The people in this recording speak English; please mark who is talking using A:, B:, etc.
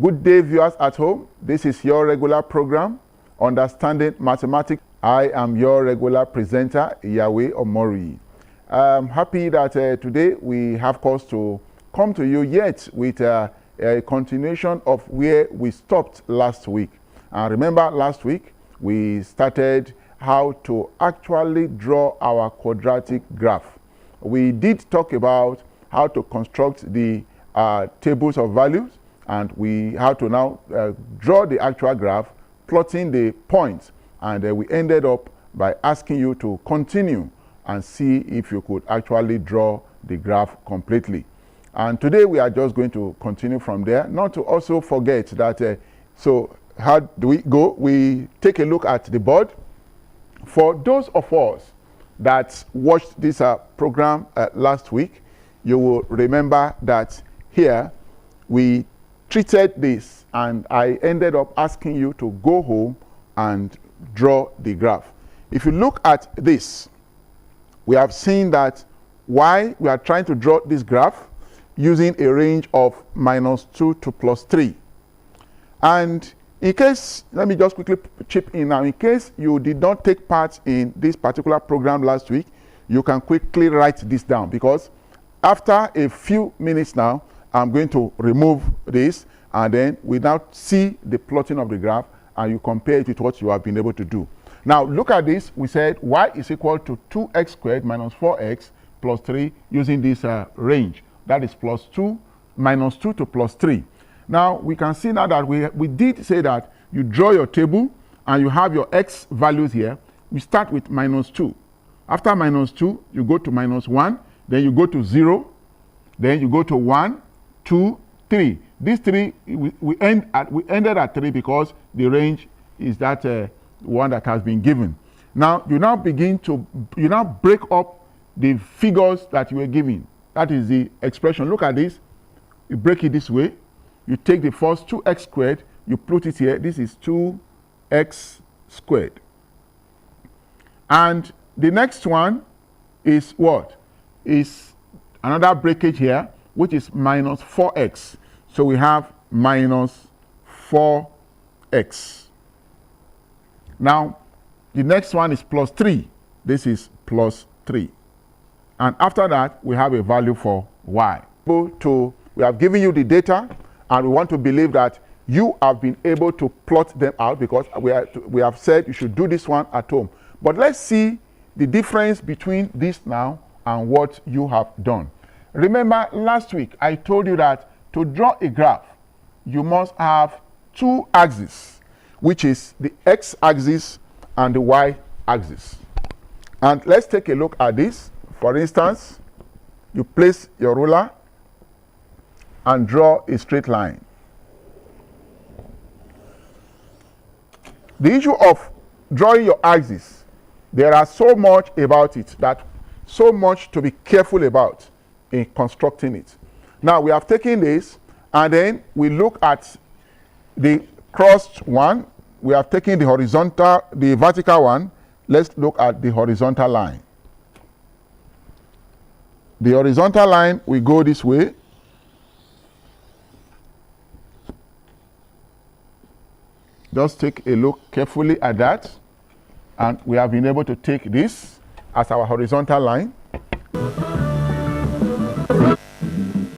A: Good day, viewers at home. This is your regular program, Understanding Mathematics. I am your regular presenter, Yahweh Omori. I'm happy that today we have cause to come to you yet with a continuation of where we stopped last week. And remember, last week we started how to actually draw our quadratic graph. We did talk about how to construct the tables of values, and we how to now draw the actual graph, plotting the points, and we ended up by asking you to continue and see if you could actually draw the graph completely. And today we are just going to continue from there, not to also forget that, so how do we go? We take a look at the board. For those of us that watched this program last week, you will remember that here we treated this, and I ended up asking you to go home and draw the graph. If you look at this, we have seen that why we are trying to draw this graph using a range of -2 to +3. And in case, let me just quickly chip in now, in case you did not take part in this particular program last week, you can quickly write this down, because after a few minutes now, I'm going to remove this, and then we now see the plotting of the graph, and you compare it with what you have been able to do. Now, look at this. We said y is equal to 2x squared minus 4x plus 3 using this range. That is -2 to +3. Now, we can see now that we did say that you draw your table, and you have your x values here. We start with -2. After -2, you go to -1, then you go to 0, then you go to 1, 2, 3. These three, we ended at 3 because the range is that one that has been given. Now, you now break up the figures that you were given. That is the expression. Look at this. You break it this way. You take the first 2x squared, you put it here. This is 2x squared. And the next one is what? Is another breakage here, which is -4x. So we have -4x. Now, the next one is +3. This is +3. And after that, we have a value for y. We have given you the data, and we want to believe that you have been able to plot them out, because we have said you should do this one at home. But let's see the difference between this now and what you have done. Remember, last week I told you that to draw a graph, you must have two axes, which is the x-axis and the y-axis. And let's take a look at this. For instance, you place your ruler and draw a straight line. The issue of drawing your axis, there are so much about it, that so much to be careful about in constructing it. Now, we have taken this, and then we look at the crossed one. We have taken the horizontal, the vertical one. Let's look at the horizontal line. The horizontal line, we go this way. Just take a look carefully at that. And we have been able to take this as our horizontal line.